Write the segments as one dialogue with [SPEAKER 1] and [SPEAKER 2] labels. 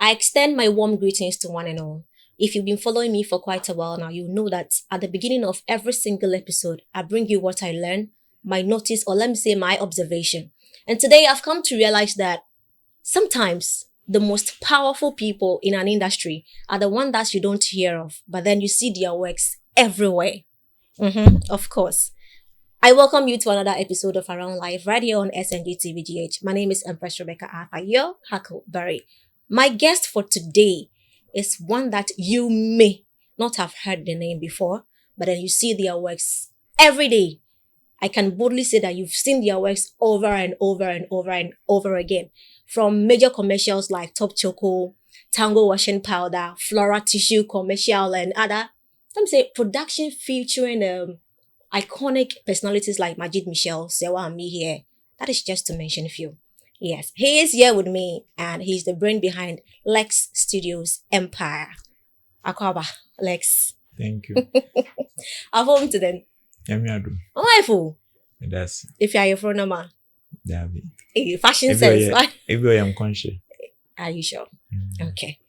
[SPEAKER 1] I extend my warm greetings to one and all. If you've been following me for quite a while now, you know that at the beginning of every single episode, I bring you what I learn, my notice, or let me say my observation. And today I've come to realize that sometimes the most powerful people in an industry are the ones that you don't hear of, but then you see their works everywhere. Of course. I welcome you to another episode of Around Life right here on SNG TVGH. My name is Empress Rebecca Arthur, your Huckleberry. My guest for today is one that you may not have heard the name before, but then you see their works every day. I can boldly say that you've seen their works over and over and over and over again. From major commercials like Top Choco, Tango Washing Powder, Flora Tissue Commercial, and other, let me say, production featuring iconic personalities like Majid Michel, Sewa and me here. That is just to mention a few. Yes, he is here with me, and he's the brain behind Lex Studios Empire. Akwaba, Lex.
[SPEAKER 2] Thank you.
[SPEAKER 1] I've home to them. Wonderful.
[SPEAKER 2] That's
[SPEAKER 1] If you are your front number.
[SPEAKER 2] David.
[SPEAKER 1] Fashion sense, right?
[SPEAKER 2] Everywhere I'm conscious.
[SPEAKER 1] Are you sure? Okay.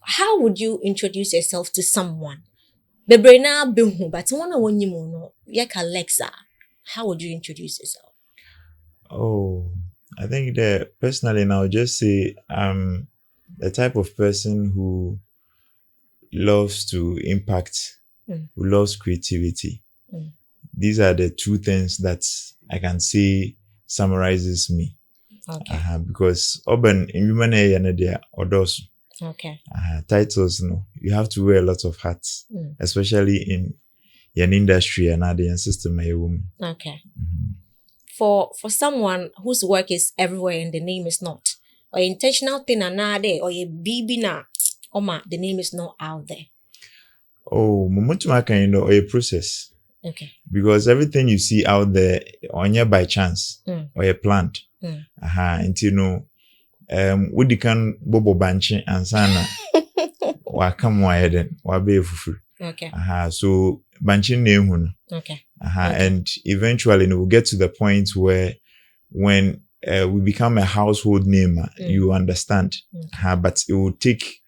[SPEAKER 1] How would you introduce yourself to someone? But one you know, Lexa. How would you introduce yourself?
[SPEAKER 2] Oh, I think that personally now just say I'm the type of person who loves to impact, who loves creativity. These are the two things that I can say summarizes me.
[SPEAKER 1] Okay.
[SPEAKER 2] Because urban in human area or those titles, you have to wear a lot of hats, especially in an industry and the system.
[SPEAKER 1] Okay. For someone whose work is everywhere and the name is not, or intentional thing or a BB na, the name is not out there.
[SPEAKER 2] Oh, or a process.
[SPEAKER 1] Okay.
[SPEAKER 2] Because everything you see out there on your by chance or a plant. And would you can bobo banchi and sana wa come widen wa be fufu.
[SPEAKER 1] Okay.
[SPEAKER 2] So banchi name.
[SPEAKER 1] Okay.
[SPEAKER 2] And eventually we'll get to the point where when we become a household name, you understand. But it will take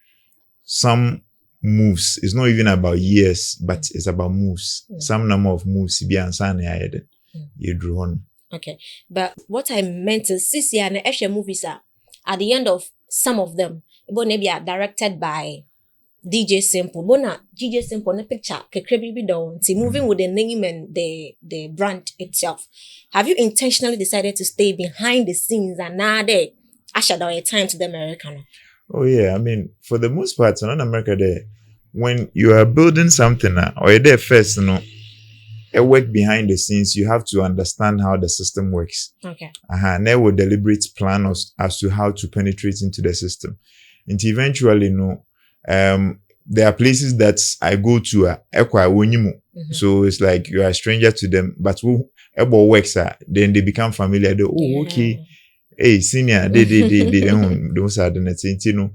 [SPEAKER 2] some moves. It's not even about years, but it's about moves. Some number of moves. You draw on.
[SPEAKER 1] Okay. But what I meant is, Sisi and the movies are at the end of some of them, maybe are directed by DJ Simple. Bona DJ Simple na picture kekrebi down. Moving with the name and the brand itself. Have you intentionally decided to stay behind the scenes and now they usher down a time to the American?
[SPEAKER 2] Oh yeah, I mean, for the most part, in America, there, when you are building something or you're there first, a work behind the scenes, you have to understand how the system works.
[SPEAKER 1] Okay.
[SPEAKER 2] And then we'll deliberate plan as to how to penetrate into the system. And eventually, there are places that I go to, so it's like you are a stranger to them, but who works, then they become familiar. They, okay. Hey, senior, they don't say that,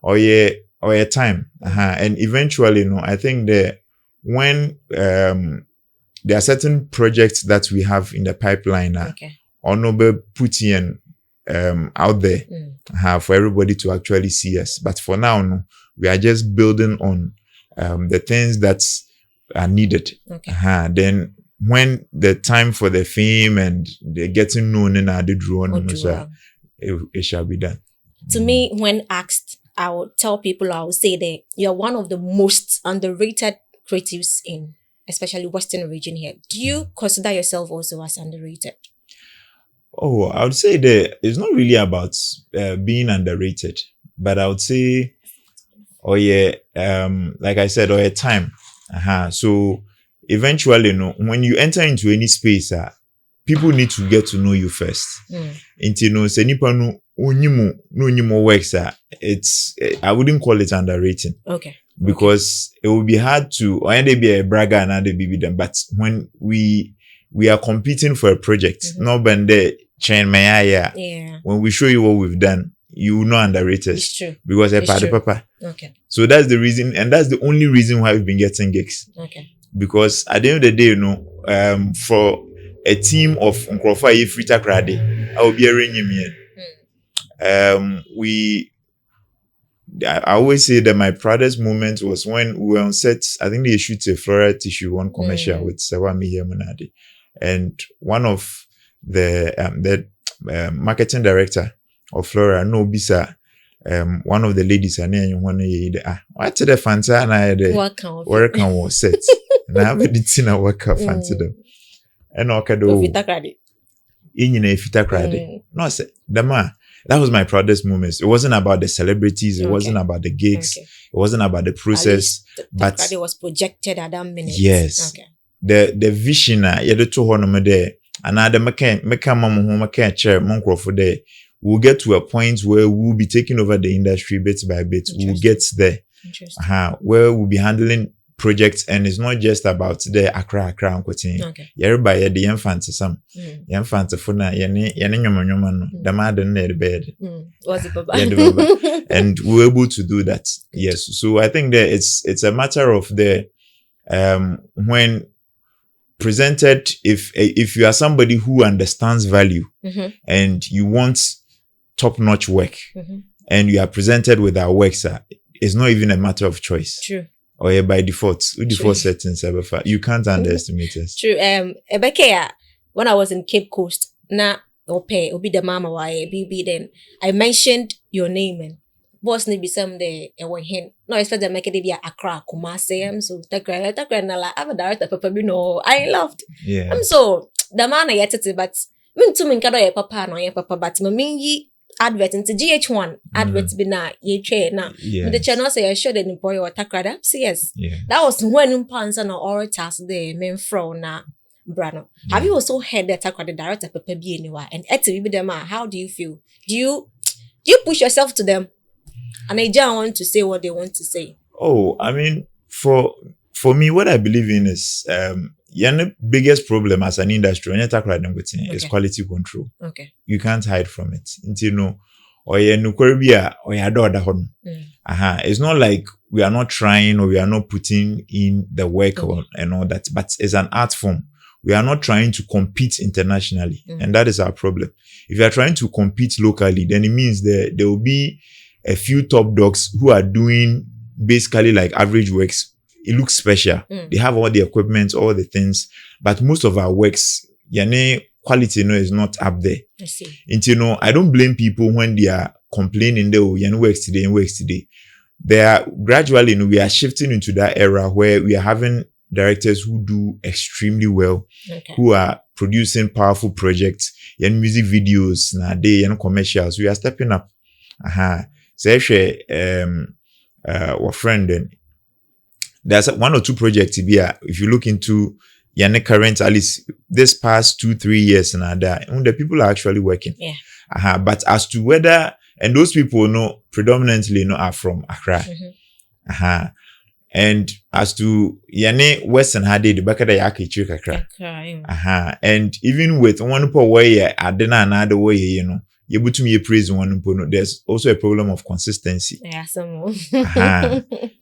[SPEAKER 2] or yeah, time. And eventually, I think that when, there are certain projects that we have in the pipeline, or no be put in, out there, for everybody to actually see us. But for now, we are just building on, the things that are needed.
[SPEAKER 1] Okay.
[SPEAKER 2] Then, when the time for the fame and the getting known in the drone, it shall be done.
[SPEAKER 1] To me, when asked, I would tell people, I would say that you're one of the most underrated creatives in, especially Western region here. Do you consider yourself also as underrated?
[SPEAKER 2] Oh, I would say that it's not really about being underrated, but I would say, like I said, time. So, eventually, when you enter into any space, people need to get to know you first. Say nipa no onyimo works. I wouldn't call it underrating.
[SPEAKER 1] Okay.
[SPEAKER 2] Because it would be hard to, or they be a bragger and they be with them. But when we are competing for a project, no bende chain maya. When we show you what we've done, you will not underrate us.
[SPEAKER 1] It's true.
[SPEAKER 2] Because
[SPEAKER 1] Papa. Okay.
[SPEAKER 2] So that's the reason, and that's the only reason why we've been getting gigs.
[SPEAKER 1] Okay.
[SPEAKER 2] Because at the end of the day, for a team of Nkrofa Frita Krade, I will be arranging me. I always say that my proudest moment was when we were on set. I think they shoot a floral tissue one commercial with Sewami Yemunade, and one of the marketing director of Flora, no bisa, one of the ladies, her name one what the fanta and I work on set. And I have a dinner work out fancy them. And okay, do fita credit. No, say the man. That was my proudest moment. It wasn't about the celebrities. It wasn't about the gigs. It wasn't about the process. But
[SPEAKER 1] it was projected at that minute.
[SPEAKER 2] Yes. Okay. The vision the two honor there. And now the meka chair for there. We'll get to a point where we'll be taking over the industry bit by bit. We'll get there. Where we'll be handling projects, and it's not just about the Accra and Quoting. Okay. Everybody the infants some infants for na yene no the mother the bed.
[SPEAKER 1] Was it Baba?
[SPEAKER 2] And we're able to do that. Yes. So I think that it's a matter of the when presented, if you are somebody who understands value and you want top-notch work and you are presented with our works, it's not even a matter of choice.
[SPEAKER 1] True.
[SPEAKER 2] Or by default, default settings, you can't underestimate us.
[SPEAKER 1] True. Ebeke, when I was in Cape Coast, obi the mama why BB then I mentioned your name and boss ni be some day hen. No, expect them make it be Accra, Kumasi. So Takra na la I'm a director papa no. I loved.
[SPEAKER 2] Yeah.
[SPEAKER 1] So the man I yet but min to min kado ye papa no ye papa but me advert into GH1 advert be na ye trade na the channel say I showed an boy or takrada yes that was when pansa no orators there men fro na brano. Have you also heard that takrada director papa be anywhere and be them how do you feel? Do you push yourself to them and I just want to say what they want to say?
[SPEAKER 2] Oh, I mean for me what I believe in is the biggest problem as an industry is quality control.
[SPEAKER 1] Okay.
[SPEAKER 2] You can't hide from it. Or it's not like we are not trying or we are not putting in the work and all that, but it's an art form. We are not trying to compete internationally, and that is our problem. If you are trying to compete locally, then it means there will be a few top dogs who are doing basically like average works. It looks special. They have all the equipment, all the things, but most of our works, quality is not up there.
[SPEAKER 1] I see.
[SPEAKER 2] And I don't blame people when they are complaining works today. They are gradually, we are shifting into that era where we are having directors who do extremely well, who are producing powerful projects, music videos, commercials. We are stepping up. So our friend then. There's one or two projects here. If you look into current, at least this past 2-3 years and the people are actually working.
[SPEAKER 1] Yeah.
[SPEAKER 2] But as to whether, and those people predominantly are from Accra. And as to Western Hade, the back of the Yaki Accra. And even with one poor way, Adena another way, you're able to me praise one. There's also a problem of consistency.
[SPEAKER 1] Yeah, some more.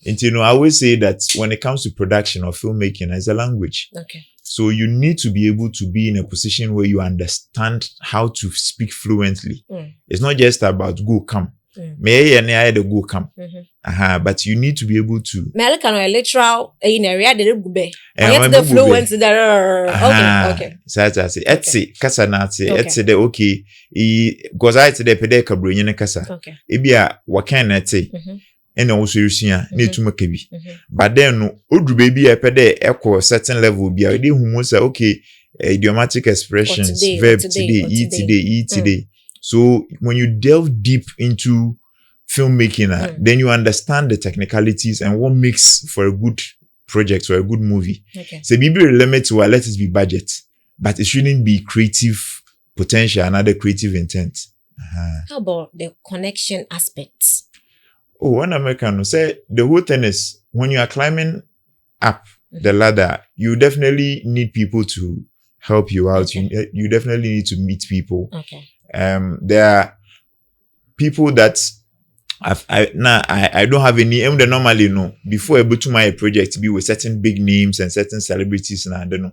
[SPEAKER 2] And I always say that when it comes to production or filmmaking, it's a language.
[SPEAKER 1] Okay.
[SPEAKER 2] So you need to be able to be in a position where you understand how to speak fluently. It's not just about go come. May I go come. But you need to be able to.
[SPEAKER 1] American or literal in area they go be. The fluent there. Okay.
[SPEAKER 2] So I say Etsy kasa na say Etsy de okay. Because I say pede kabro nyene kasa.
[SPEAKER 1] Okay.
[SPEAKER 2] Ebia wakan na Etsy. And also you see need to make be. But then no odru baby e pede equal certain level be already who say okay idiomatic expressions verb today eat today. So when you delve deep into filmmaking, then you understand the technicalities and what makes for a good project or a good movie.
[SPEAKER 1] Okay.
[SPEAKER 2] So be limit to let it be budget, but it shouldn't be creative potential and other creative intent.
[SPEAKER 1] How about the connection aspects?
[SPEAKER 2] Oh, one American will say the whole thing is when you are climbing up the ladder, you definitely need people to help you out. Okay. You definitely need to meet people.
[SPEAKER 1] Okay.
[SPEAKER 2] There are people that I don't have any. They normally know before able to my project be with certain big names and certain celebrities, and I don't know.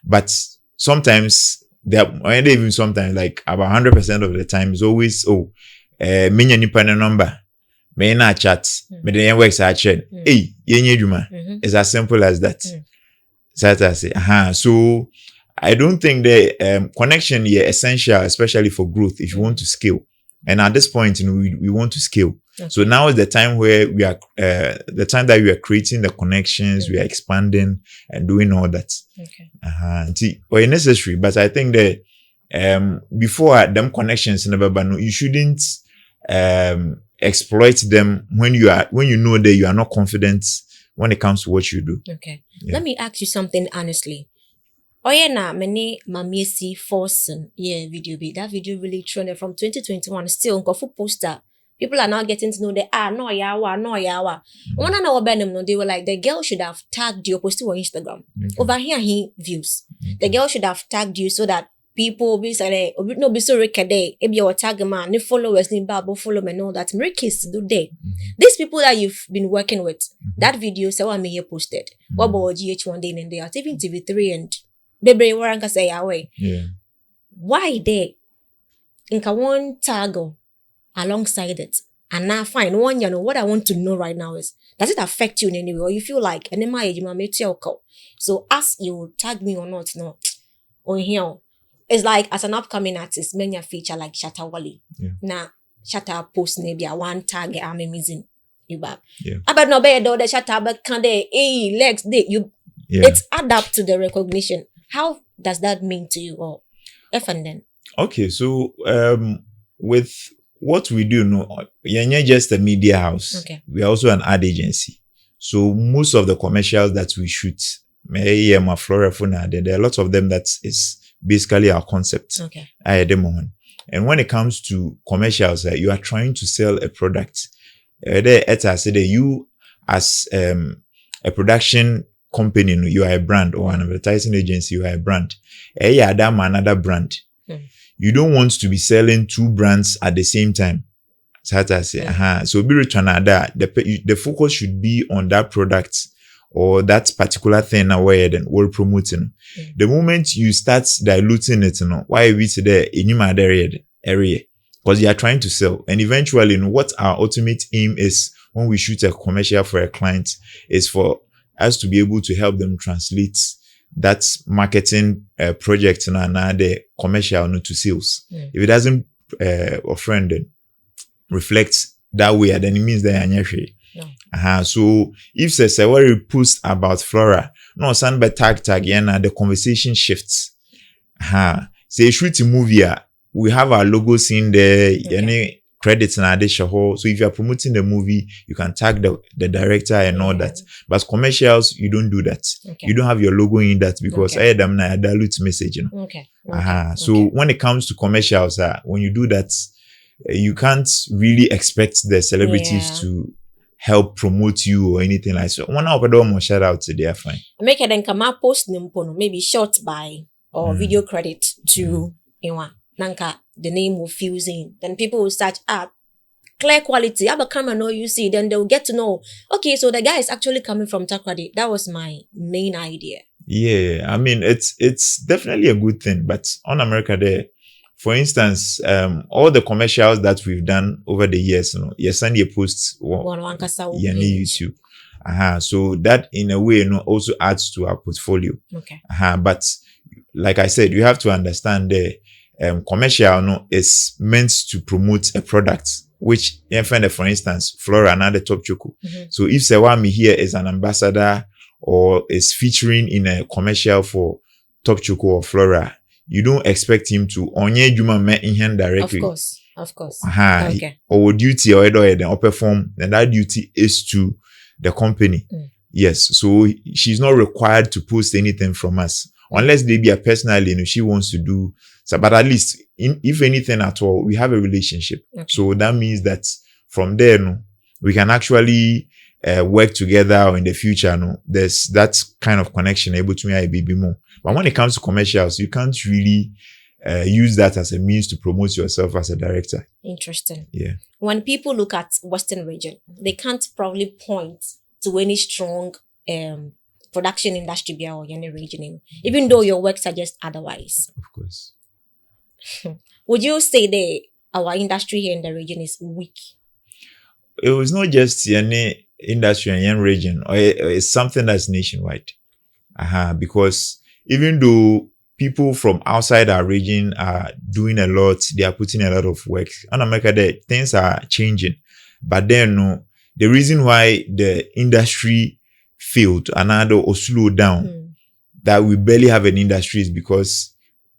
[SPEAKER 2] But sometimes even sometimes like about 100% of the time is always menya nipa ne number me na chat me the works a chat hey yenye dwuma it's as simple as that so I don't think the connection is essential, especially for growth if you want to scale. And at this point, we want to scale. Okay. So now is the time where we are, the time that we are creating the connections, we are expanding and doing all that. Okay. Well, necessary, but I think that before them connections never, but no, you shouldn't exploit them when you know that you are not confident when it comes to what you do.
[SPEAKER 1] Okay. Yeah. Let me ask you something honestly. Oh yeah, na many mamiesi forcing video be that video really trended from 2021 still on full poster. People are now getting to know that no yawa. One and our no, they were like the girl should have tagged you posted on Instagram. Okay. Over here he views. Okay. The girl should have tagged you so that people be say no be so rekade if you tag man ni followers ni babo follow me know that kiss do day. These people that you've been working with, that video so I may here posted. What about GH1 day and they are even TV3 and Bebre waranka say away.
[SPEAKER 2] Yeah.
[SPEAKER 1] Why they inka one tag alongside it? And now fine, one, what I want to know right now is, does it affect you in any way? Or you feel like, and then my age, so as you tag me or not, no, on here, it's like as an upcoming artist, many feature like Shatta Wally.
[SPEAKER 2] Yeah.
[SPEAKER 1] Now, Shatta post maybe a one tag, I'm amazing. You back.
[SPEAKER 2] Yeah.
[SPEAKER 1] But no better the Shatta, but can they, Lex, you, it's add up to the recognition. How does that mean to you or and then?
[SPEAKER 2] Okay, so with what we do, we're not just a media house.
[SPEAKER 1] Okay.
[SPEAKER 2] We're also an ad agency. So most of the commercials that we shoot, there are lots of them that is basically our concept.
[SPEAKER 1] Okay.
[SPEAKER 2] And when it comes to commercials, you are trying to sell a product. You as a production company, you are a brand, or an advertising agency, you are a brand. Another brand. You don't want to be selling two brands at the same time. So the focus should be on that product or that particular thing where then we're promoting. The moment you start diluting it, why we today in area? Because you are trying to sell. And eventually, what our ultimate aim is when we shoot a commercial for a client is for us to be able to help them translate that marketing project and the commercial to sales. If it doesn't reflect that way, then it means that you're So if there's a post about Flora, no send by tag the conversation shifts. Say shoot a movie, we have our logos in there, any credits and addition. So if you are promoting the movie, you can tag the director and all that. But commercials, you don't do that. Okay. You don't have your logo in that because I dilute message. So when it comes to commercials, when you do that, you can't really expect the celebrities to help promote you or anything like so. One more shout out to their fine.
[SPEAKER 1] Make it then come out post maybe short by or video credit to Nanka, the name will fuse in. Then people will search up clear quality. Have a camera, no, you see, then they'll get to know. Okay, so the guy is actually coming from Takrady. That was my main idea.
[SPEAKER 2] Yeah, I mean it's definitely a good thing. But on America, there, for instance, all the commercials that we've done over the years, send your posts on YouTube. So that in a way, also adds to our portfolio.
[SPEAKER 1] Okay.
[SPEAKER 2] But like I said, you have to understand the commercial is meant to promote a product, which for instance, Flora and the top choco. So if Sewami here is an ambassador or is featuring in a commercial for top choco or Flora, you don't expect him to onye juma me in hand directly.
[SPEAKER 1] Of course.
[SPEAKER 2] Okay. Or duty or perform, then that duty is to the company. Yes. So she's not required to post anything from us. Unless they be a personally, she wants to do so, but at least if anything at all, we have a relationship. Okay. So that means that from there, we can actually work together or in the future. There's that kind of connection able to me be more. But when it comes to commercials, you can't really use that as a means to promote yourself as a director.
[SPEAKER 1] Interesting.
[SPEAKER 2] Yeah.
[SPEAKER 1] When people look at Western region, they can't probably point to any strong production industry or any region, even though your work suggests otherwise.
[SPEAKER 2] Of course.
[SPEAKER 1] Would you say our industry here in the region is weak?
[SPEAKER 2] It was not just any industry in any region, or it's something that's nationwide. Because even though people from outside our region are doing a lot, they are putting a lot of work. In America, things are changing. But then, no, the reason why the industry failed or slowed down, that we barely have an industry, is because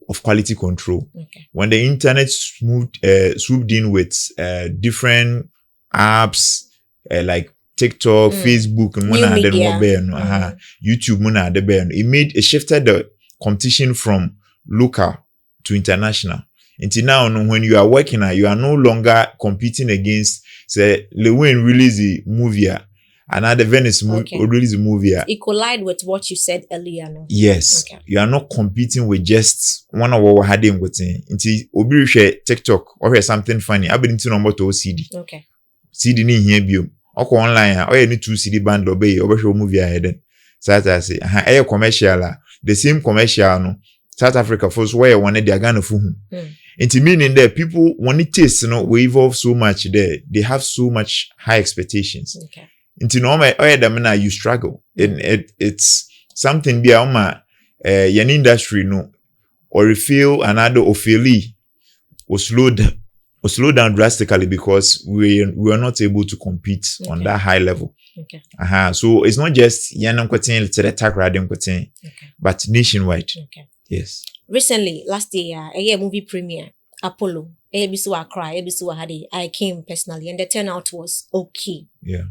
[SPEAKER 2] of quality control.
[SPEAKER 1] Okay.
[SPEAKER 2] When the internet swooped in with different apps like TikTok, Facebook, and YouTube, it shifted the competition from local to international. Until now, when you are working, you are no longer competing against, say, Lewin release the movie, another Venice release the movie.
[SPEAKER 1] It collide with what you said earlier. No?
[SPEAKER 2] Yes. Okay. You are not competing with just one of our heading with it. Until Obi share TikTok or something funny, I've been into number to CD.
[SPEAKER 1] Okay.
[SPEAKER 2] CD ni here bio. Oko online, you need 2 CD bundle, or show movie ahead. So I say, commercial, the same commercial, no. South Africa first where one they are gonna fool. It's meaning that people when it tastes, we evolve so much there. They have so much high expectations.
[SPEAKER 1] Okay.
[SPEAKER 2] Into normal, you struggle. And it's something be yan industry or you feel another or slow down drastically because we are not able to compete on that high level.
[SPEAKER 1] Okay.
[SPEAKER 2] So it's not just but nationwide.
[SPEAKER 1] Okay.
[SPEAKER 2] Yes.
[SPEAKER 1] Recently, last year, a movie premiere, Apollo, I came personally, and the turnout was okay.
[SPEAKER 2] Yeah.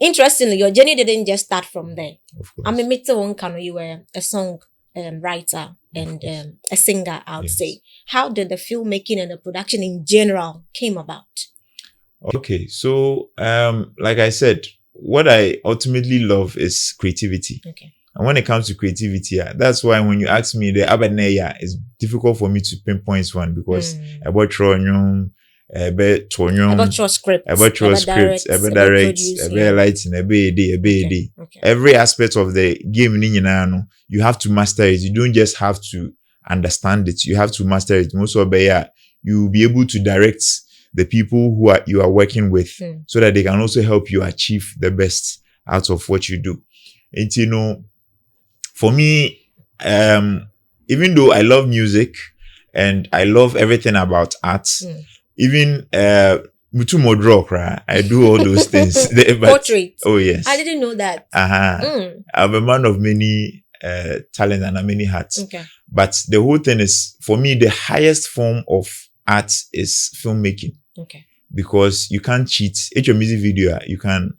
[SPEAKER 1] Interestingly, your journey didn't just start from there.
[SPEAKER 2] Of course.
[SPEAKER 1] I'm a you were a song writer and a singer, I would say. How did the filmmaking and the production in general came about?
[SPEAKER 2] Okay, so like I said, what I ultimately love is creativity.
[SPEAKER 1] Okay.
[SPEAKER 2] And when it comes to creativity, that's why when you ask me the Abaneya, it's difficult for me to pinpoint one because about script, about direct, about lighting, every aspect of the game, you have to master it. You don't just have to understand it. You have to master it. Most of you'll be able to direct the people you are working with so that they can also help you achieve the best out of what you do. And for me, even though I love music and I love everything about art, even I do all those things.
[SPEAKER 1] Portraits.
[SPEAKER 2] Oh yes.
[SPEAKER 1] I didn't know that.
[SPEAKER 2] I'm a man of many talents and many hats.
[SPEAKER 1] Okay.
[SPEAKER 2] But the whole thing is, for me, the highest form of art is filmmaking.
[SPEAKER 1] Okay.
[SPEAKER 2] Because you can't cheat. It's your music video. You can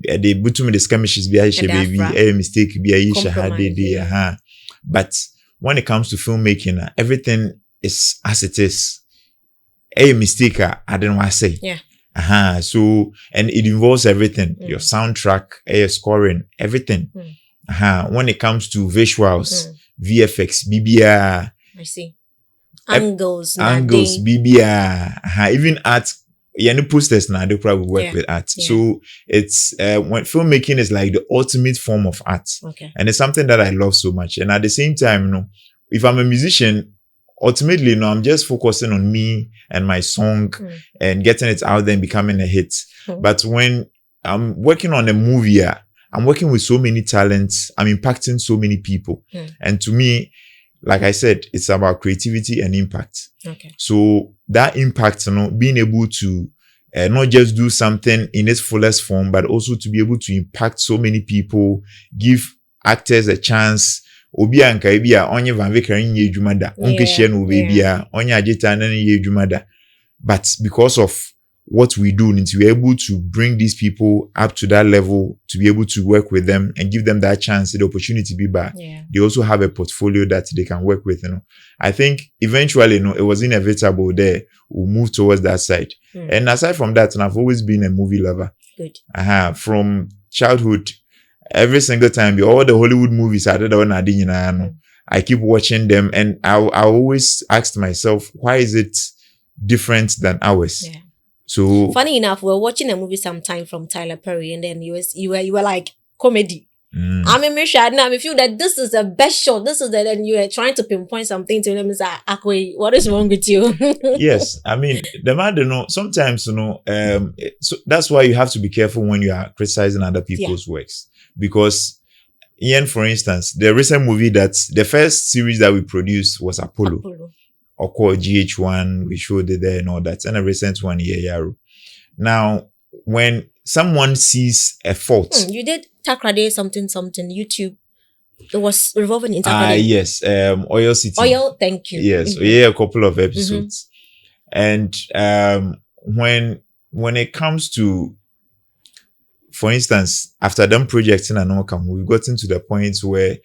[SPEAKER 2] they put me the skirmishes be baby a mistake be a but when it comes to filmmaking, everything is as it is. A mistake I don't want to say.
[SPEAKER 1] Yeah.
[SPEAKER 2] So and it involves everything. Your soundtrack, scoring, everything. When it comes to visuals, VFX, BBR.
[SPEAKER 1] I see. Angles,
[SPEAKER 2] BBR, even art. Posters now, they probably work with art. Yeah. So it's when filmmaking is like the ultimate form of art.
[SPEAKER 1] Okay.
[SPEAKER 2] And it's something that I love so much. And at the same time, if I'm a musician, ultimately, I'm just focusing on me and my song and getting it out there and becoming a hit. But when I'm working on a movie, I'm working with so many talents. I'm impacting so many people. And to me, like I said, it's about creativity and impact.
[SPEAKER 1] Okay.
[SPEAKER 2] So that impact, being able to not just do something in its fullest form, but also to be able to impact so many people, give actors a chance. Obi anka ebia onye Van Vickeren nye edwumada. Onke share no bebia, onye agita na nye edwumada. But because of what we do, to be able to bring these people up to that level, to be able to work with them and give them that chance, the opportunity to be back.
[SPEAKER 1] Yeah.
[SPEAKER 2] They also have a portfolio that they can work with. I think eventually, it was inevitable there. We'll move towards that side. And aside from that, I've always been a movie lover.
[SPEAKER 1] Good.
[SPEAKER 2] From childhood, every single time, all the Hollywood movies I keep watching them, and I always asked myself, why is it different than ours?
[SPEAKER 1] Yeah.
[SPEAKER 2] So
[SPEAKER 1] funny enough, we were watching a movie sometime from Tyler Perry, and then you were like comedy. I mean, now I feel that this is the best shot. This is that, and you are trying to pinpoint something to them. Is like, Akwe, what is wrong with you?
[SPEAKER 2] Yes, I mean, the man, sometimes, so that's why you have to be careful when you are criticizing other people's works. Because, for instance, the recent movie the first series that we produced was Apollo. Or called GH1, we showed it there and all that. And a recent one here, Yaro. Now, when someone sees a fault.
[SPEAKER 1] You did Takrade something, YouTube. It was revolving in Takrade.
[SPEAKER 2] Yes. Oil City.
[SPEAKER 1] Oil, thank you.
[SPEAKER 2] Yes. A couple of episodes. And when it comes to, for instance, after them projects in an outcome, we've gotten to the point where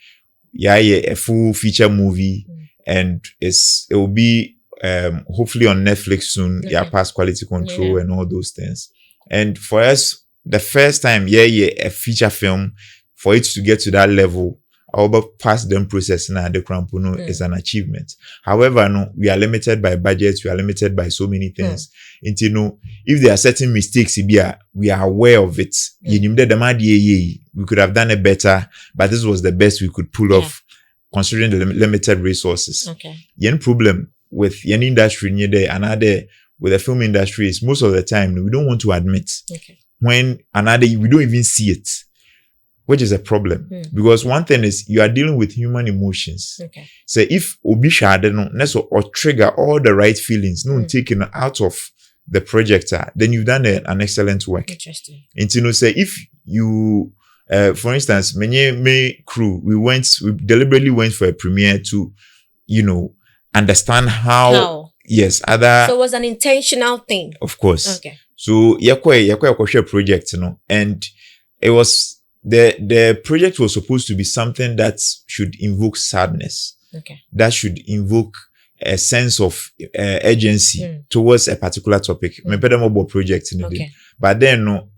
[SPEAKER 2] a full feature movie. And it will be hopefully on Netflix soon. Okay. Past quality control and all those things. And for us, the first time, a feature film, for it to get to that level, our past them processing at the Krampuno is an achievement. However, we are limited by budgets, we are limited by so many things. And if there are certain mistakes, we are aware of it. We could have done it better, but this was the best we could pull off. Considering the limited resources.
[SPEAKER 1] Okay.
[SPEAKER 2] One problem with any industry near there, another with the film industry is most of the time we don't want to admit when we don't even see it, which is a problem. Because one thing is you are dealing with human emotions.
[SPEAKER 1] Okay.
[SPEAKER 2] So if obi shade or trigger all the right feelings, taken out of the projector, then you've done an excellent work.
[SPEAKER 1] Interesting.
[SPEAKER 2] And say if you for instance, my crew, we deliberately went for a premiere to, understand how. Yes,
[SPEAKER 1] so it was an intentional thing.
[SPEAKER 2] Of course.
[SPEAKER 1] Okay.
[SPEAKER 2] So yakwa project, and it was the project was supposed to be something that should invoke sadness.
[SPEAKER 1] Okay.
[SPEAKER 2] That should invoke a sense of urgency towards a particular topic. Project in
[SPEAKER 1] okay.
[SPEAKER 2] But then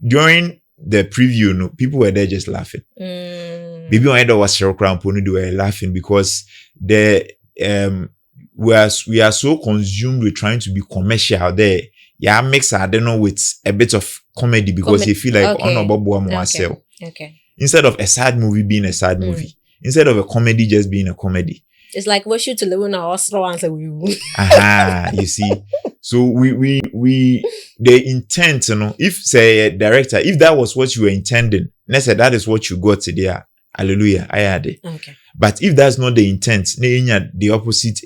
[SPEAKER 2] during the preview, people were there just laughing. Maybe on either was Cheryl Crown Pony, they were laughing because we are so consumed with trying to be commercial there. Yeah, mix I don't know with a bit of comedy because you feel like
[SPEAKER 1] okay.
[SPEAKER 2] Instead of a sad movie being a sad movie, instead of a comedy just being a comedy.
[SPEAKER 1] It's like we shoot to live in our and say we.
[SPEAKER 2] You see. So we the intent, if say a director, if that was what you were intending, let's say that is what you got today. Hallelujah. I had it.
[SPEAKER 1] Okay.
[SPEAKER 2] But if that's not the intent, the opposite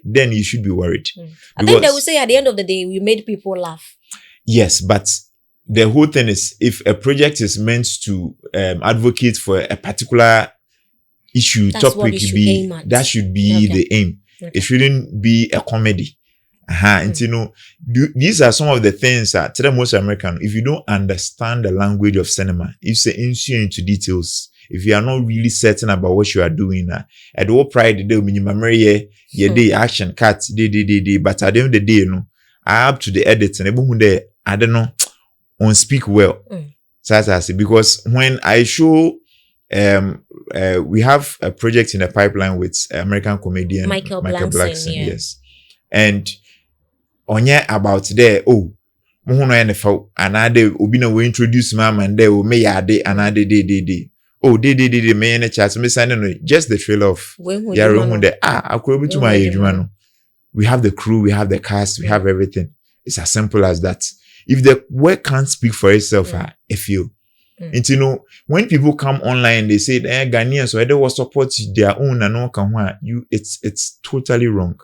[SPEAKER 2] then you should be worried.
[SPEAKER 1] I think they will say at the end of the day, we made people laugh.
[SPEAKER 2] Yes, but the whole thing is if a project is meant to advocate for a particular issue,
[SPEAKER 1] that's
[SPEAKER 2] topic, that should be the aim. Okay. It shouldn't be a comedy. And these are some of the things that to the most American, if you don't understand the language of cinema, if you into details, if you are not really certain about what you are doing, at all pride the minimum day action cut but at the end of the day, I up to the editing, I don't know, on speak well. So because when I show we have a project in the pipeline with American comedian
[SPEAKER 1] Michael Blackson,
[SPEAKER 2] yes. And onye about there, another we introduce mama and there me yade another day. Me in a chat, me signing just the trailer of we have the crew, we have the cast, we have everything. It's as simple as that. If the work can't speak for itself, if you and when people come online, they say Ghanaians or they will support their own and all it's totally wrong.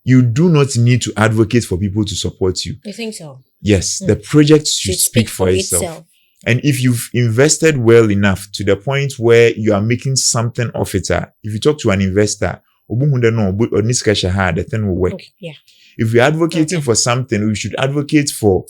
[SPEAKER 2] You do not need to advocate for people to support you.
[SPEAKER 1] You think so?
[SPEAKER 2] Yes, the project should speak for itself. And if you've invested well enough to the point where you are making something of it, if you talk to an investor, the thing will work.
[SPEAKER 1] Okay, yeah.
[SPEAKER 2] If we're advocating for something, we should advocate for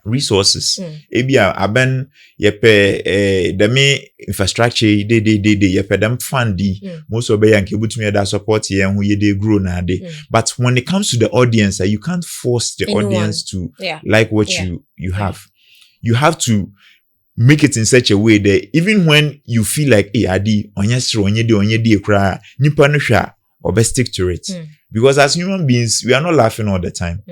[SPEAKER 2] resources. Ebia aben yepe demi infrastructure yepe dem fundi most of them can butumi that support ye hu ye dey grow na dey. But when it comes to the audience, you can't force the audience to like what you have. You have to make it in such a way that even when you feel like adi onye dey kra nipa no hwa or best stick to it. Because as human beings, we are not laughing all the time.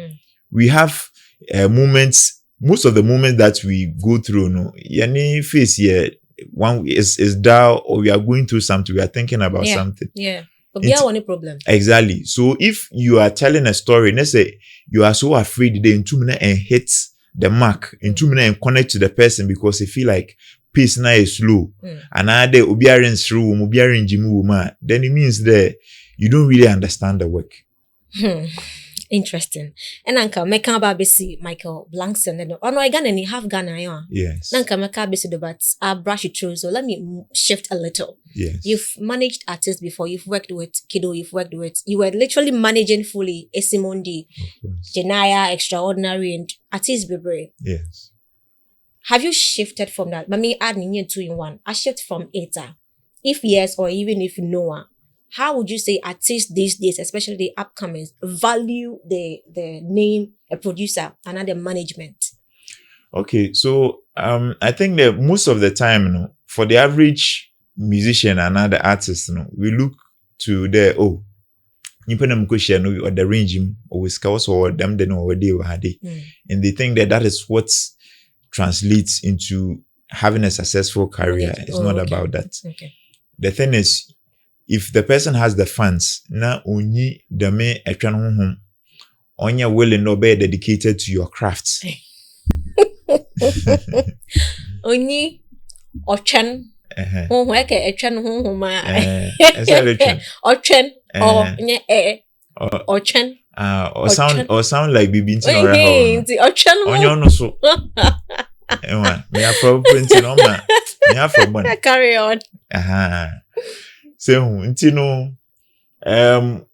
[SPEAKER 2] We have moments. Most of the moments that we go through, yani face here, one is dull, or we are going through something, we are thinking about something.
[SPEAKER 1] Yeah. But we have any problem.
[SPEAKER 2] Exactly. So if you are telling a story, let's say you are so afraid they in 2 minutes and hit the mark in 2 minutes and connect to the person because they feel like pace now is slow. And now they ubiarin through, ubiarin jimu, then it means that you don't really understand the work.
[SPEAKER 1] Interesting. And Anka meka ba besi Michael Blankson then no I Ghana ni half Ghana yo.
[SPEAKER 2] Yes.
[SPEAKER 1] Nanka meka besi do but I'll brush it through. So let me shift a little.
[SPEAKER 2] Yes.
[SPEAKER 1] You've managed artists before, you've worked with Kiddo, you were literally managing fully Esimondi, Janaya, Extraordinary and Artist Bebre.
[SPEAKER 2] Yes.
[SPEAKER 1] Have you shifted from that? But me add 2-in-1. I shift from ETA. If yes, or even if no, how would you say artists these days, especially the upcomings, value the name, a producer, and the management? Okay,
[SPEAKER 2] so I think that most of the time, for the average musician and other artists, we look to the or the range or scouts or them they know what they were had, and they think that is what translates into having a successful career. It's not about that.
[SPEAKER 1] Okay.
[SPEAKER 2] The thing is, if the person has the funds, na only the me etwan honhom, onya willing no be dedicated to your crafts.
[SPEAKER 1] Only otwen. Oh, eke etwan honhom ma. Otwen or nye otwen.
[SPEAKER 2] Or sound like bibi nti no reho.
[SPEAKER 1] Otwen.
[SPEAKER 2] Onyo no so. Ewa, me afro printing on ma. Me afro bon.
[SPEAKER 1] Carry on.
[SPEAKER 2] So, the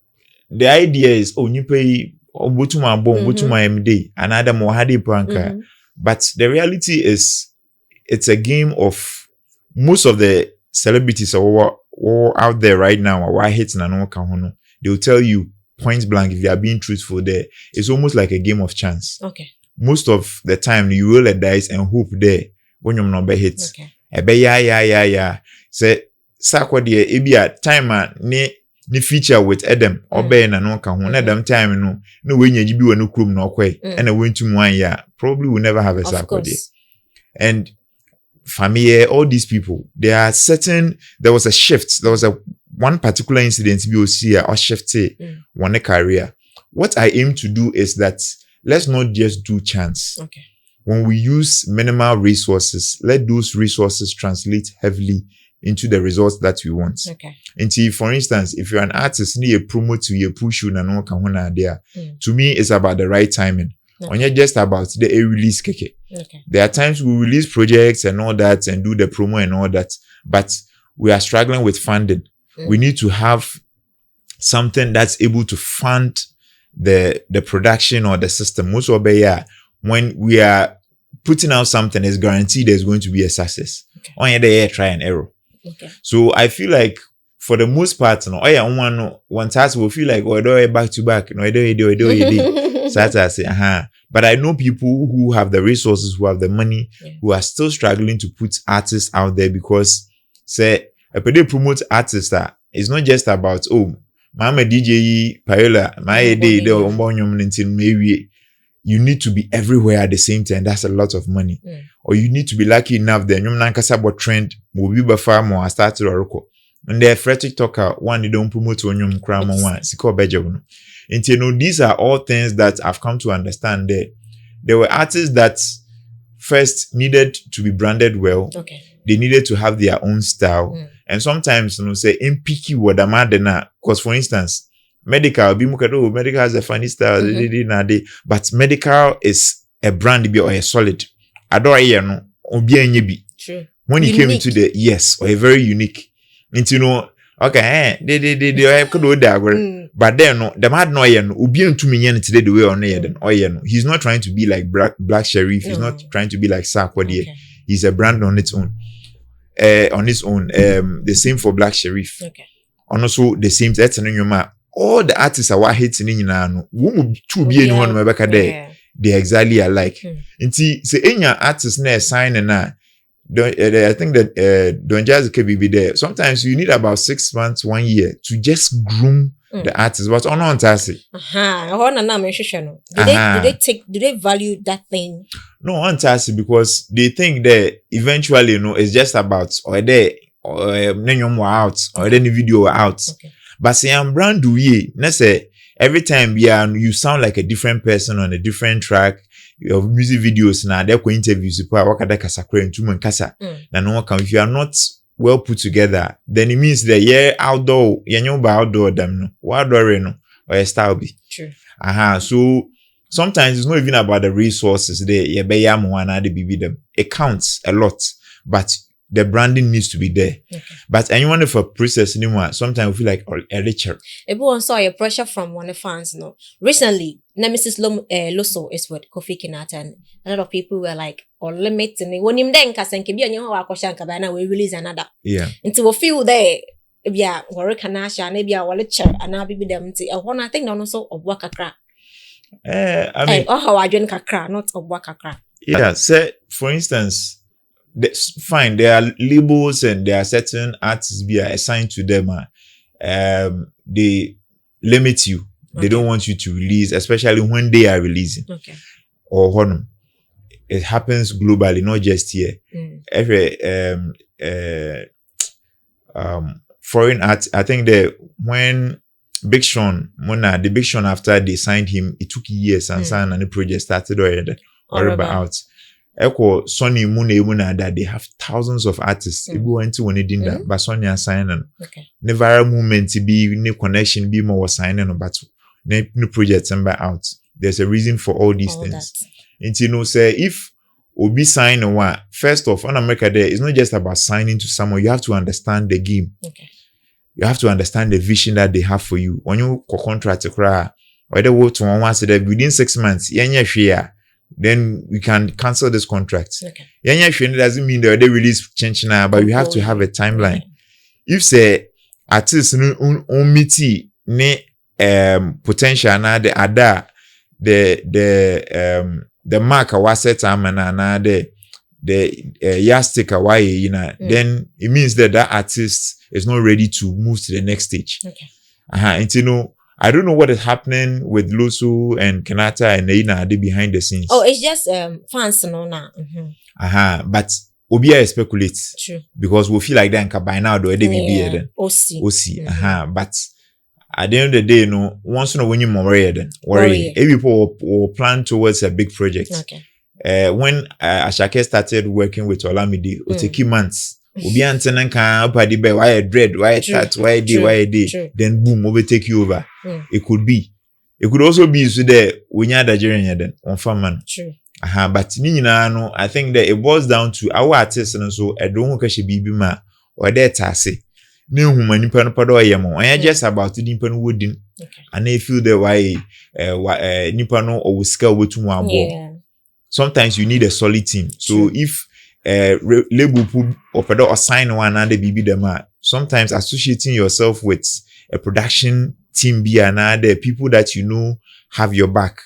[SPEAKER 2] idea is, you pay obutuma bon, obutuma MD, another mohadi pranka. But the reality is, it's a game of most of the celebrities are out there right now, are hitting and they'll tell you point blank if they are being truthful there. It's almost like a game of chance.
[SPEAKER 1] Okay.
[SPEAKER 2] Most of the time, you roll a dice and hope there when you're not hits.
[SPEAKER 1] Okay.
[SPEAKER 2] Yeah. Say, Sakwadie ebia time ni feature with Adam obey na no ka ho na dem time no we nyaji bi wonu krom no kwai and went to 1 year probably will never have a Sakwadie. And family, all these people, there was a shift. There was one particular incident we see or shifted one career. What I aim to do is that let's not just do chance.
[SPEAKER 1] Okay.
[SPEAKER 2] When we use minimal resources, let those resources translate heavily into the results that we want.
[SPEAKER 1] Okay.
[SPEAKER 2] And for instance, if you're an artist, need a promote to you push you na no can there. To me, it's about the right timing. Okay. Not just about the release keke.
[SPEAKER 1] Okay.
[SPEAKER 2] There are times we release projects and all that and do the promo and all that, but we are struggling with funding. We need to have something that's able to fund the production or the system. Most of the when we are putting out something, it's guaranteed there's going to be a success.
[SPEAKER 1] Okay.
[SPEAKER 2] On the try and error.
[SPEAKER 1] Okay.
[SPEAKER 2] So I feel like for the most part, one task will feel like, do back to back, do. So I say, But I know people who have the resources, who have the money, who are still struggling to put artists out there because, say, if they promote artists, it's not just about, Mama DJ Paola, my day, maybe you need to be everywhere at the same time. That's a lot of money. Or you need to be lucky enough that you nankasa trend will be before more start to record. And the fretic talker one they don't promote on your cram on one. And these are all things that I've come to understand that there were artists that first needed to be branded well.
[SPEAKER 1] Okay.
[SPEAKER 2] They needed to have their own style. And sometimes, say, MPK what am I now? Because for instance, medical has a funny style, but medical is a brand or a solid. True. When he came into or a very unique. And okay, they could do that. But then the mad no ubian to me today the way on he's not trying to be like Black Sheriff, he's not trying to be like Sarkodie. Okay. He's a brand on its own. The same for Black Sheriff. Okay. And also the same that's in your map. All the artists are hitting in to be in one there. They exactly alike. And see, say any artist na sign and I think that don't just be there. Sometimes you need about 6 months, 1 year to just groom the artist. But on fantasy.
[SPEAKER 1] Do they value that thing?
[SPEAKER 2] No, fantasy, because they think that eventually, it's just about or they or out or then the video out.
[SPEAKER 1] Okay.
[SPEAKER 2] But say I'm brand new. Let's say every time you sound like a different person on a different track. Your music videos now, they're interviews. If you are not well put together, then it means that outdoor, outdoor them no, outdoor no, or style be.
[SPEAKER 1] True.
[SPEAKER 2] So sometimes it's not even about the resources there. It counts a lot, but the branding needs to be there.
[SPEAKER 1] Okay.
[SPEAKER 2] But anyone for process anymore, sometimes we feel like a richer.
[SPEAKER 1] Everyone saw your pressure from one of the fans. No, recently, Nemesis Loso is with Kofi Kinata, and a lot of people were like, or limits and when him then Kasan Kibi and Yakoshan we release another.
[SPEAKER 2] Yeah.
[SPEAKER 1] Into a few there. Yeah, Warwick Kanasha, maybe our lecture, and I'll be them to I think also of work a crack.
[SPEAKER 2] I mean,
[SPEAKER 1] how I drink a crack, not of work a crack.
[SPEAKER 2] Yeah, say for instance, fine, there are labels and there are certain artists be assigned to them. They limit you. Okay. They don't want you to release, especially when they are releasing.
[SPEAKER 1] Okay.
[SPEAKER 2] Or when it happens globally, not just here. Every foreign art, I think that when Big Sean, the Big Sean after they signed him, it took years and the project started already or out. Echo Sony Muna that they have thousands of artists. If we went to one that, but Sony are signing.
[SPEAKER 1] Okay.
[SPEAKER 2] Never movement to be new connection, be more signing, but new projects and by out. There's a reason for all these things. And say if Obi sign one, first off, on America there, it's not just about signing to someone. You have to understand the game.
[SPEAKER 1] Okay.
[SPEAKER 2] You have to understand the vision that they have for you. When you contract or the work to one once within 6 months, then we can cancel this contract.
[SPEAKER 1] Okay.
[SPEAKER 2] It doesn't mean that they release change now, but you have to have a timeline. If say artists meet ne potential na the mark was set na the yardstick away, then it means that artist is not ready to move to the next stage.
[SPEAKER 1] Okay.
[SPEAKER 2] And I don't know what is happening with Loso and Kanata and Neina behind the scenes.
[SPEAKER 1] Oh, it's just fans no now.
[SPEAKER 2] But Obia speculates.
[SPEAKER 1] True.
[SPEAKER 2] Because we feel like that by now they be then.
[SPEAKER 1] OC.
[SPEAKER 2] But at the end of the day, once when you worry then worry. Every people will plan towards a big project.
[SPEAKER 1] Okay.
[SPEAKER 2] When Ashake started working with Olamide, it took months. Obi anten kan upadi be why dread why that why day then boom overtake you over. It could be. It could also be so that when you're Nigerian then on farm.
[SPEAKER 1] True.
[SPEAKER 2] But no, I think that it boils down to our artists and so I don't want to be ma or that tase. No human nipa no pado yemo. And just about the nipa no wooden. And they feel the why nipa no or scale with one. Sometimes you need a solid team. So if label or sign one and the BB them sometimes associating yourself with a production team be another people that have your back.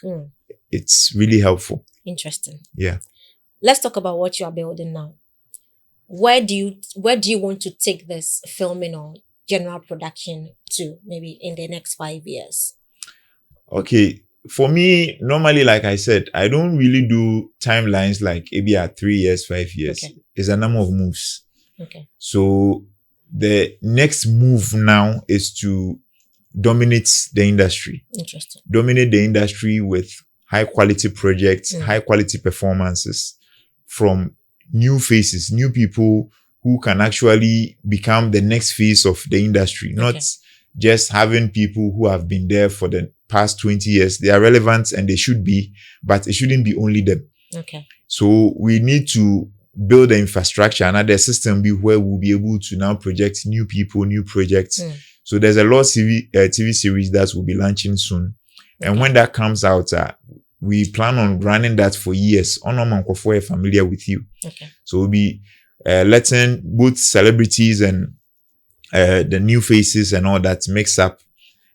[SPEAKER 2] It's really helpful.
[SPEAKER 1] Interesting.
[SPEAKER 2] Yeah.
[SPEAKER 1] Let's talk about what you are building now. Where do you want to take this filming or general production to maybe in the next 5 years? Okay.
[SPEAKER 2] For me, normally, like I said, I don't really do timelines like maybe at 3 years, 5 years.
[SPEAKER 1] Okay.
[SPEAKER 2] It's a number of moves.
[SPEAKER 1] Okay.
[SPEAKER 2] So the next move now is to dominate the industry.
[SPEAKER 1] Interesting.
[SPEAKER 2] Dominate the industry with high quality projects, high quality performances from new faces, new people who can actually become the next face of the industry. Okay. Not just having people who have been there for the past 20 years. They are relevant and they should be, but it shouldn't be only them.
[SPEAKER 1] Okay.
[SPEAKER 2] So we need to build the infrastructure and the system be where we'll be able to now project new people, new projects. So there's a lot of TV series that will be launching soon. Okay. And when that comes out, we plan on running that for years. We're familiar with you.
[SPEAKER 1] Okay.
[SPEAKER 2] So we'll be letting both celebrities and the new faces and all that mix up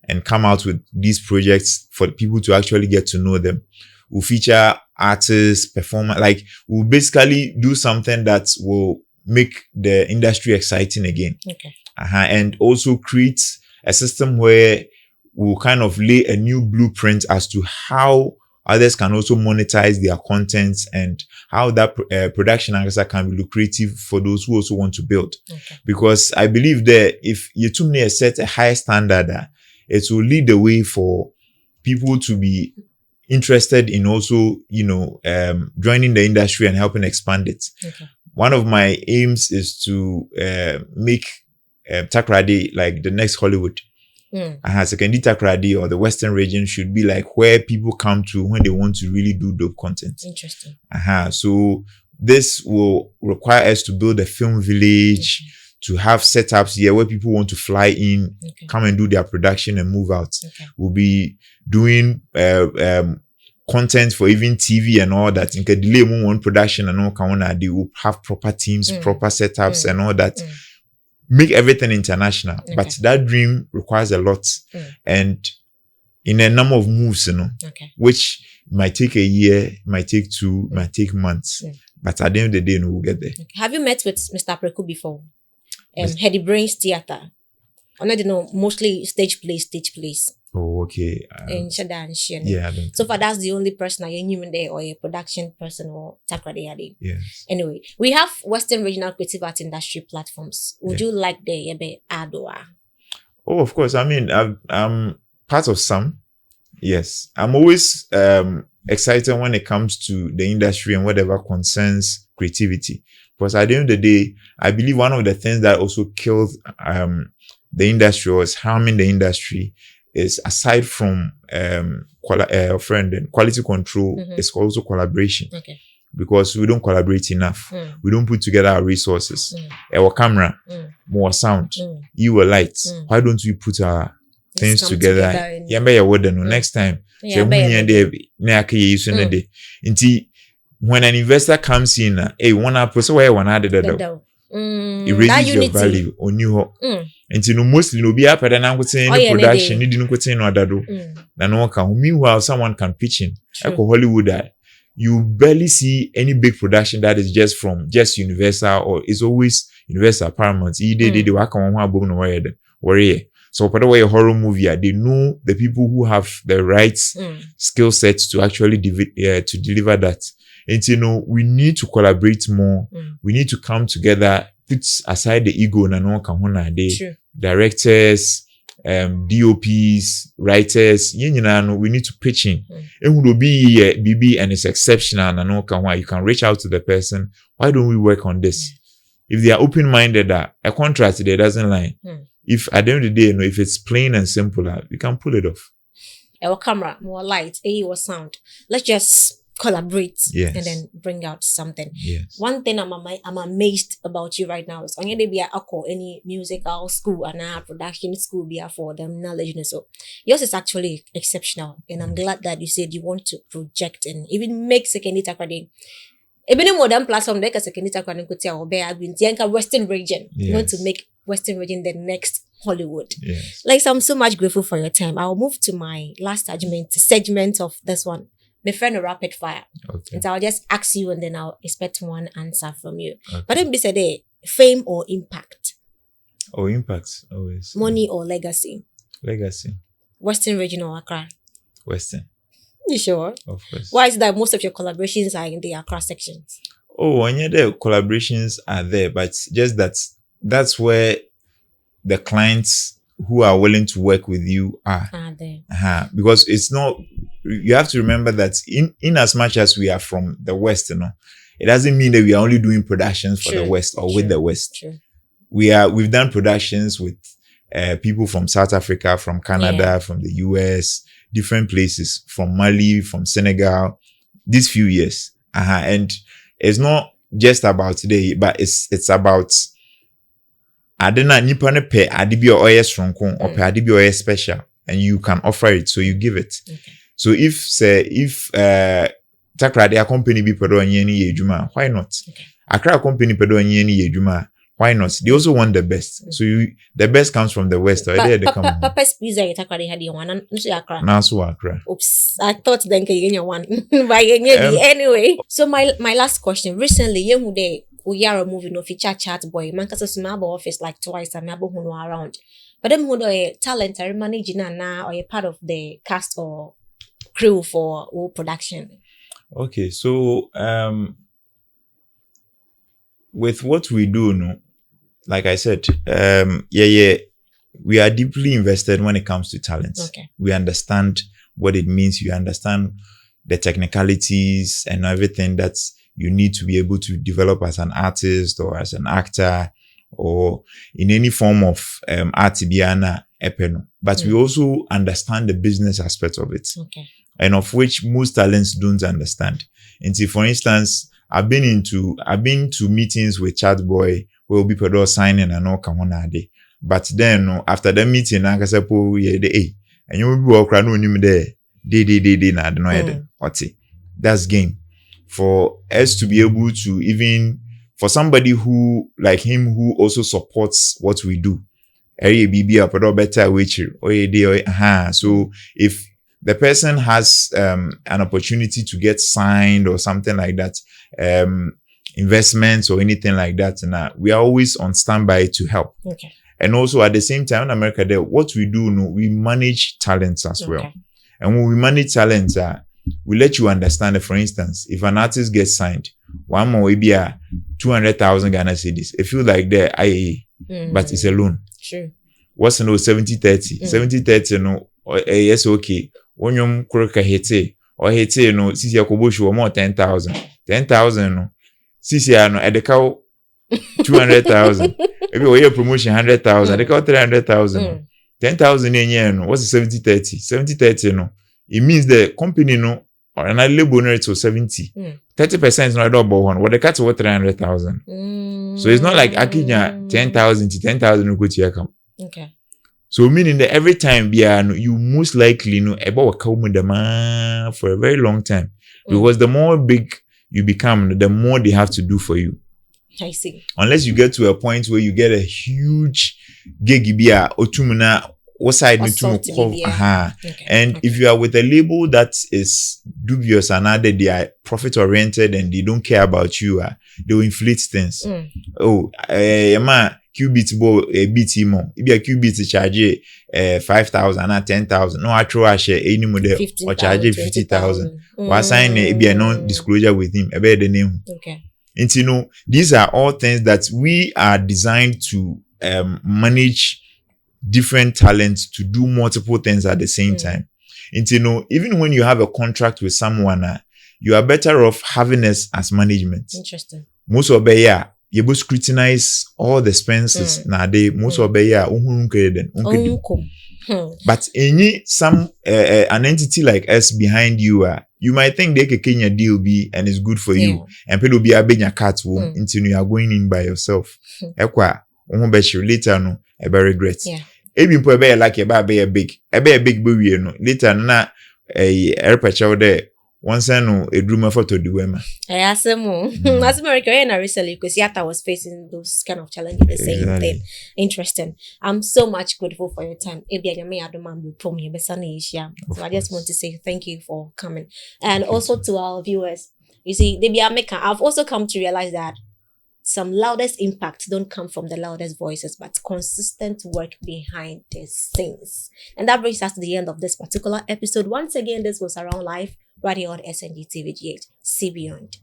[SPEAKER 2] and come out with these projects for people to actually get to know them. We'll feature artists, performers. Like we'll basically do something that will make the industry exciting again.
[SPEAKER 1] Okay.
[SPEAKER 2] And also create a system where we'll kind of lay a new blueprint as to how others can also monetize their content and how that production answer can be lucrative for those who also want to build.
[SPEAKER 1] Okay.
[SPEAKER 2] Because I believe that if you too many set a high standard, it will lead the way for people to be interested in also, joining the industry and helping expand it.
[SPEAKER 1] Okay.
[SPEAKER 2] One of my aims is to make Takoradi like the next Hollywood. Secondly, Takoradi or the Western region should be like where people come to when they want to really do dope content.
[SPEAKER 1] Interesting.
[SPEAKER 2] So this will require us to build a film village, to have setups here where people want to fly in, come and do their production and move out. Okay. We'll be doing content for even TV and all that. In delay one production and all they will have proper teams, proper setups and all that. Make everything international. Okay. But that dream requires a lot. And in a number of moves, which might take a year, might take 2, might take months. But at the end of the day, we'll get there. Okay.
[SPEAKER 1] Have you met with Mr. Preku before? Heady Brains Theatre. I don't know, mostly stage plays.
[SPEAKER 2] Oh, okay.
[SPEAKER 1] In Shadan.
[SPEAKER 2] Yeah.
[SPEAKER 1] So far, that's the only person I knew in there, or a production person or Takoradi.
[SPEAKER 2] Yes.
[SPEAKER 1] Anyway, we have Western Regional Creative Arts Industry platforms. Would you like the Adoa?
[SPEAKER 2] Oh, of course. I mean, I'm part of some. Yes. I'm always excited when it comes to the industry and whatever concerns creativity. Because at the end of the day, I believe one of the things that also killed the industry or is harming the industry is, aside from quality control, it's also collaboration. Okay. Because we don't collaborate enough. We don't put together our resources. Our camera, more sound, you lights. Why don't we put our things together? Next time. When an investor comes in, one up, so where one added it raises your value on you. And mostly no be up and I'm saying production, you didn't put in or meanwhile, someone can pitch in. Hollywood, you barely see any big production that is just Universal, or it's always Universal Paramount. So for the way a horror movie, they know the people who have the right skill sets to actually to deliver that. And we need to collaborate more. We need to come together, put aside the ego directors, DOPs, writers, we need to pitch in. It would be BB and it's exceptional and you can reach out to the person. Why don't we work on this? If they are open-minded, a contract there doesn't lie. If at the end of the day, if it's plain and simple, we can pull it off.
[SPEAKER 1] Our camera, more light, more sound. Let's just collaborate and then bring out something.
[SPEAKER 2] Yes.
[SPEAKER 1] One thing I'm amazed about you right now is on your be any musical school and production school be for them knowledge. So yours is actually exceptional, and I'm glad that you said you want to project and even make second Takoradi. Even a modern platform like a second Takoradi could tell Western region. You want to make Western region the next Hollywood.
[SPEAKER 2] Yes.
[SPEAKER 1] Like, so I'm so much grateful for your time. I'll move to my last segment of this one. My friend, a rapid fire.
[SPEAKER 2] Okay.
[SPEAKER 1] And so I'll just ask you and then I'll expect one answer from you.
[SPEAKER 2] Okay.
[SPEAKER 1] But then be said, fame or impact?
[SPEAKER 2] Oh, impact, always.
[SPEAKER 1] Money or legacy?
[SPEAKER 2] Legacy.
[SPEAKER 1] Western region or Accra?
[SPEAKER 2] Western.
[SPEAKER 1] You sure?
[SPEAKER 2] Of course.
[SPEAKER 1] Why is that most of your collaborations are in the Accra sections?
[SPEAKER 2] Oh, and the collaborations are there, but just that's where the clients who are willing to work with you are
[SPEAKER 1] there.
[SPEAKER 2] Because it's not, you have to remember that in as much as we are from the West, it doesn't mean that we are only doing productions for the West or with the West.
[SPEAKER 1] True.
[SPEAKER 2] We've done productions with people from South Africa, from Canada, from the US, different places, from Mali, from Senegal, these few years. And it's not just about today, but it's about adena nipa ne pe adibi oye stronko or pe adibi oye special, and you can offer it, so you give it.
[SPEAKER 1] Okay.
[SPEAKER 2] So if Takoradi company be pedo anye ni yejuma, why not?
[SPEAKER 1] Okay.
[SPEAKER 2] Accra company pedo anye ni yejuma, why not? They also want the best. So the best comes from the West.
[SPEAKER 1] Papa's Pizza, you already had one.
[SPEAKER 2] Now so Accra.
[SPEAKER 1] Oops, I thought then you one. But anyway. So my last question. Recently, you day we are a movie no feature chat boy. Man kasa sumaba office like twice and abo huno around. But them who do talent are managing na or a part of the cast or crew for all production.
[SPEAKER 2] Okay, so with what we do, no, like I said, we are deeply invested when it comes to talent.
[SPEAKER 1] Okay.
[SPEAKER 2] We understand what it means. You understand the technicalities and everything that you need to be able to develop as an artist or as an actor or in any form of art biana epeno. But we also understand the business aspect of it.
[SPEAKER 1] Okay.
[SPEAKER 2] And of which most talents don't understand. And see, for instance, I've been to meetings with Chatboy where we'll be people signing and all come on a day. But then after the meeting, I say, "Oh yeah, and you will be walking around him there. Day, na don't know that's game for us to be able to even for somebody who like him who also supports what we do. So if the person has an opportunity to get signed or something like that, investments or anything like that, and we are always on standby to help.
[SPEAKER 1] Okay.
[SPEAKER 2] And also at the same time in America, what we do, we manage talents as well. And when we manage talents, we let you understand that, for instance, if an artist gets signed, one more will be 200,000 Ghana cedis. It feels like the IAA, but it's a loan.
[SPEAKER 1] Sure.
[SPEAKER 2] What's 70-30? 70-30, no, yes, okay. When you crook a hete or hete, no, sisi ya kuboshu or more 10,000. 10,000, no. Sisi ya no, at the cow 200,000. If you wear promotion 100,000, they call 300,000. 10,000 in year, no. What's the 70-30? 70-30, no. It means the company, no, or an label to 70. 30% is not double one. What the cut over 300,000. So it's not like Akinya 10,000 to 10,000 go to your account.
[SPEAKER 1] Okay.
[SPEAKER 2] So meaning that every time you most likely know about them for a very long time. Because the more big you become, the more they have to do for you.
[SPEAKER 1] I see.
[SPEAKER 2] Unless you get to a point where you get a huge gig otumuna what side need to and if you are with a label that is dubious and added they are profit oriented and they don't care about you, they will inflate things. Qubit bo a BT mo. If a qubit charge 5,000 or 10,000. No actual share any model or charge 50,000. Or sign a non-disclosure with him. About the name.
[SPEAKER 1] Okay.
[SPEAKER 2] And you know, these are all things that we are designed to manage different talents to do multiple things at the same time. And you know, even when you have a contract with someone, you are better off having us as management.
[SPEAKER 1] Interesting.
[SPEAKER 2] Most of you will scrutinize all the expenses nowadays. Most of but any an entity like us behind you, you might think they can your deal be and it's good for you, and people be a big cat until you are going in by yourself. Later no, I regret. Even for like a big baby no. Later na a airport there. Once I know a drummer for to do Emma.
[SPEAKER 1] I asked him, as America recently, because Yatta was facing those kind of challenges, the same thing. Interesting. I'm so much grateful for your time. So I just want to say thank you for coming. And also to our viewers, you see, I've also come to realize that some loudest impacts don't come from the loudest voices, but consistent work behind the scenes. And that brings us to the end of this particular episode. Once again, this was Around Life, right here on SNG TV 8. See beyond.